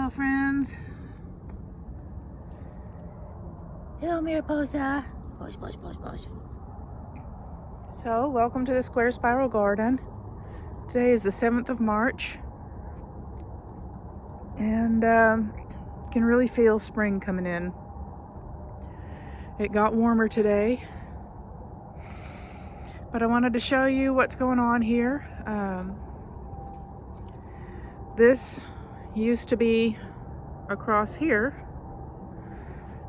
Hello, friends. Hello, Mariposa. Push, push, push, push. So, welcome to the Square Spiral Garden. Today is the 7th of March. And can really feel spring coming in. It got warmer today. But I wanted to show you what's going on here. This used to be across here.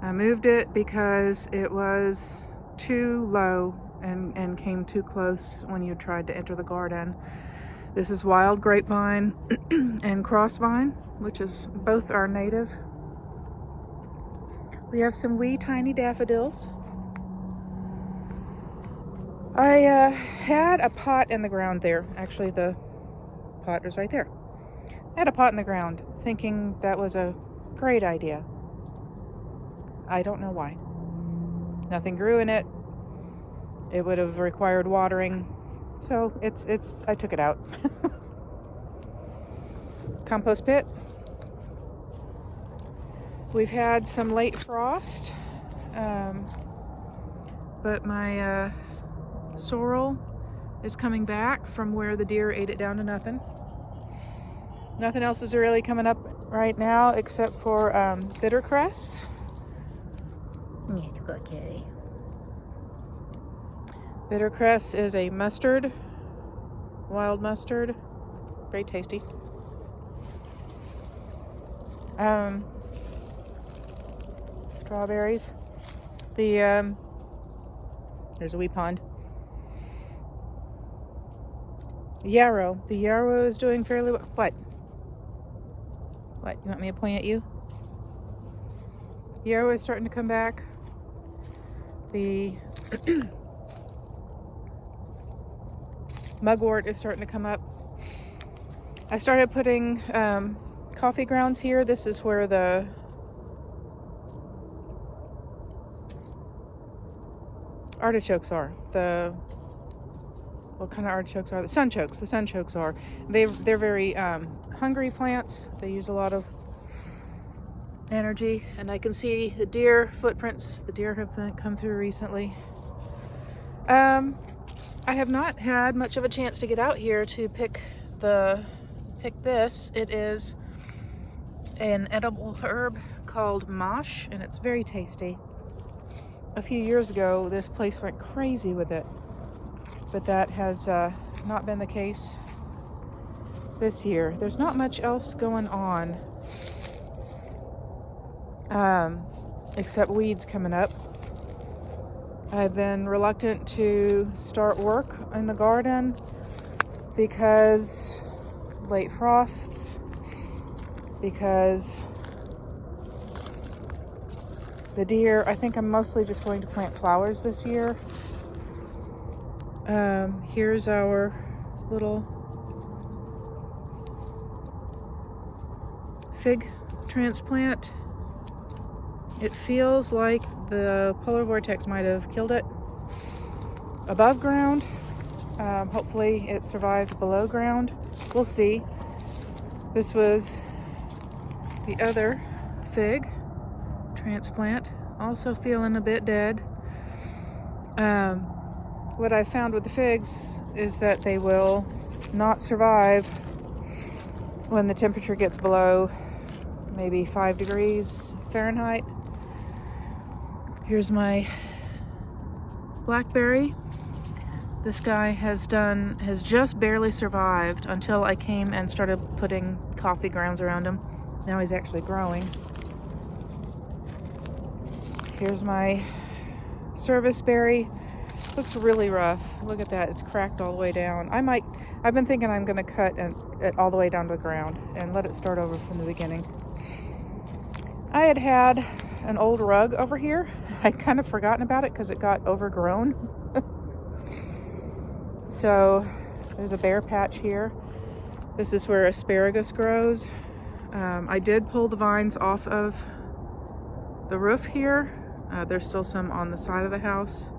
I moved it because it was too low and came too close when you tried to enter the garden. This is wild grapevine and crossvine, which is both are native. We have some wee tiny daffodils. I had a pot in the ground there. Actually, the pot was right there. I had a pot in the ground thinking that was a great idea. I don't know why. Nothing grew in it. It would have required watering. So I took it out. Compost pit. We've had some late frost. But my sorrel is coming back from where the deer ate it down to nothing. Nothing else is really coming up right now except for bitter cress. Yeah, you got Kitty. Bitter cress is a mustard, wild mustard, very tasty. Strawberries. There's a wee pond. Yarrow. The yarrow is doing fairly well. What? What? You want me to point at you? Yarrow is starting to come back. The mugwort is starting to come up. I started putting coffee grounds here. This is where the artichokes are. What kind of artichokes are? The sunchokes are. They're very hungry plants. They use a lot of energy, and I can see the deer footprints. The deer have come through recently. I have not had much of a chance to get out here to pick this. It is an edible herb called mosh, and it's very tasty. A few years ago, this place went crazy with it, but that has not been the case this year. There's not much else going on, except weeds coming up. I've been reluctant to start work in the garden because late frosts, because the deer. I think I'm mostly just going to plant flowers this year. Here's our little fig transplant. It feels like the polar vortex might have killed it above ground. Hopefully it survived below ground. We'll see. This was the other fig transplant, also feeling a bit dead. What I found with the figs is that they will not survive when the temperature gets below maybe 5 degrees Fahrenheit. Here's my blackberry. This guy has just barely survived until I came and started putting coffee grounds around him. Now he's actually growing. Here's my serviceberry. Looks really rough. Look at that, it's cracked all the way down. I've been thinking I'm gonna cut it all the way down to the ground and let it start over from the beginning. I had an old rug over here. I'd kind of forgotten about it because it got overgrown. So there's a bare patch here. This is where asparagus grows. I did pull the vines off of the roof here. There's still some on the side of the house.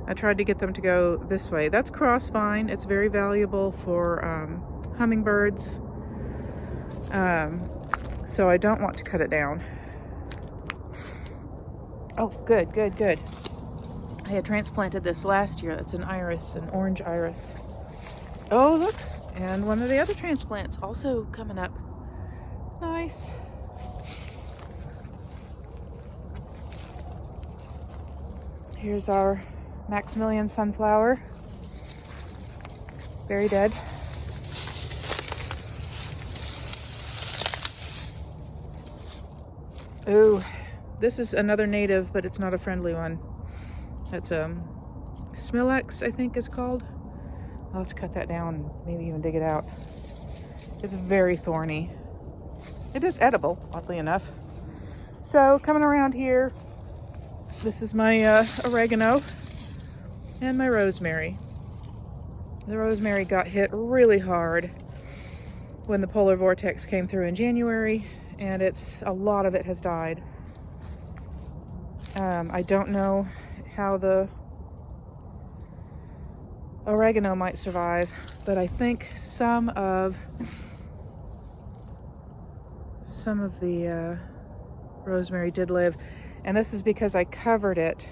I tried to get them to go this way. That's crossvine. It's very valuable for hummingbirds. So I don't want to cut it down. Oh, good, good, good. I had transplanted this last year. It's an iris, an orange iris. Oh, look. And one of the other transplants also coming up. Nice. Here's our Maximilian sunflower. Very dead. Ooh, this is another native, but it's not a friendly one. That's Smilex, I think is called. I'll have to cut that down and maybe even dig it out. It's very thorny. It is edible, oddly enough. So coming around here, this is my oregano and my rosemary. The rosemary got hit really hard when the polar vortex came through in January, and a lot of it has died. I don't know how the oregano might survive, but I think some of the rosemary did live, and this is because I covered it.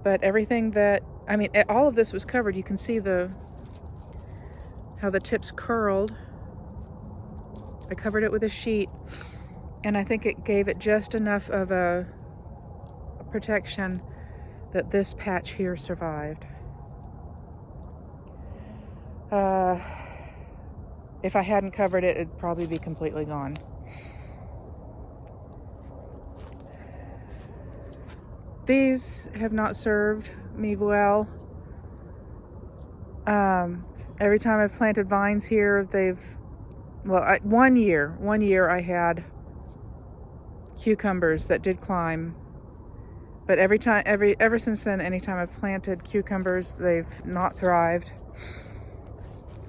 But everything that, I mean, all of this was covered. You can see how the tips curled. I covered it with a sheet, and I think it gave it just enough of a protection that this patch here survived. If I hadn't covered it, it'd probably be completely gone. These have not served me well. Every time I've planted vines here, one year I had cucumbers that did climb. But ever since then, anytime I've planted cucumbers, they've not thrived.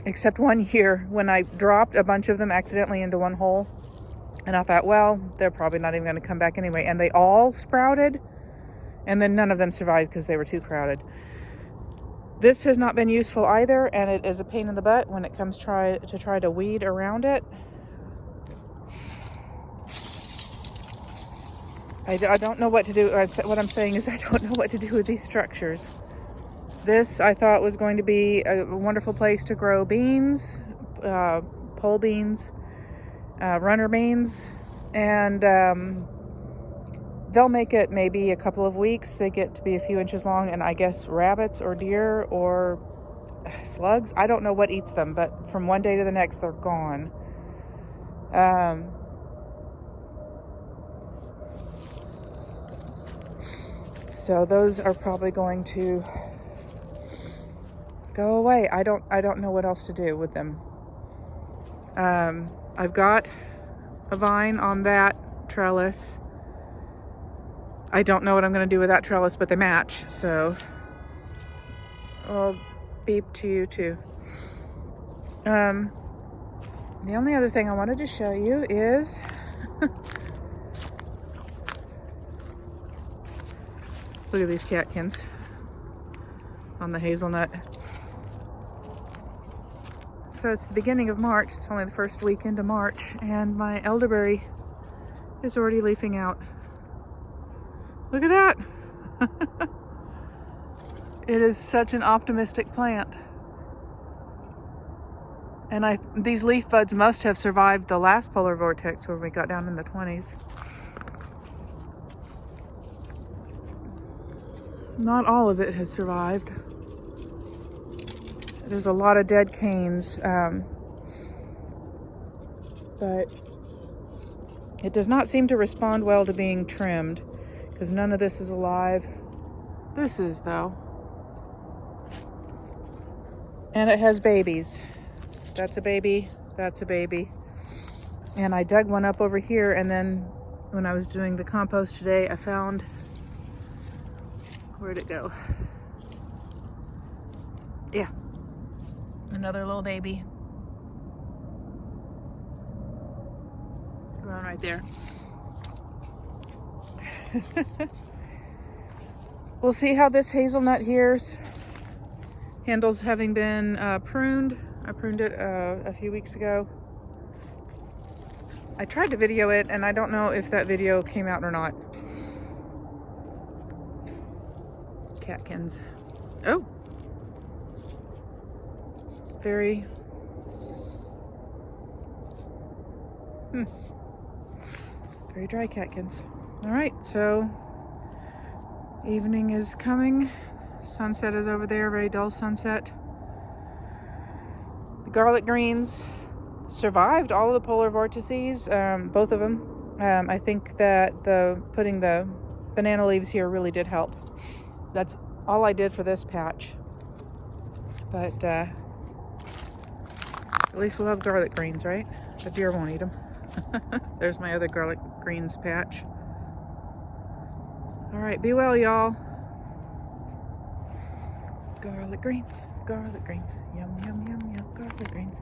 Except one year when I dropped a bunch of them accidentally into one hole. And I thought, well, they're probably not even going to come back anyway. And they all sprouted. And then none of them survived because they were too crowded. This has not been useful either. And it is a pain in the butt when it comes to try to weed around it. I don't know what to do. What I'm saying is I don't know what to do with these structures. This I thought was going to be a wonderful place to grow beans, pole beans, runner beans, and they'll make it maybe a couple of weeks. They get to be a few inches long, and I guess rabbits or deer or slugs, I don't know what eats them, but from one day to the next they're gone. So those are probably going to go away. I don't know what else to do with them. I've got a vine on that trellis. I don't know what I'm going to do with that trellis, but they match, so I'll beep to you too. The only other thing I wanted to show you is look at these catkins on the hazelnut. So it's the beginning of March. It's only the first week into March, and my elderberry is already leafing out. Look at that. It is such an optimistic plant. And these leaf buds must have survived the last polar vortex where we got down in the 20s. Not all of it has survived. There's a lot of dead canes, but it does not seem to respond well to being trimmed because none of this is alive. This is, though. And it has babies. That's a baby, that's a baby. And I dug one up over here, and then when I was doing the compost today, I found, where'd it go? Yeah, another little baby. Growing right there. We'll see how this hazelnut here's handles having been pruned. I pruned it a few weeks ago. I tried to video it, and I don't know if that video came out or not. Catkins. Oh! Very... very dry catkins. Alright, so evening is coming. Sunset is over there, very dull sunset. The garlic greens survived all of the polar vortices, both of them. I think that putting the banana leaves here really did help. That's all I did for this patch. But at least we'll have garlic greens, right? The deer won't eat them. There's my other garlic greens patch. All right, be well, y'all. Garlic greens, yum, yum, yum, yum, garlic greens.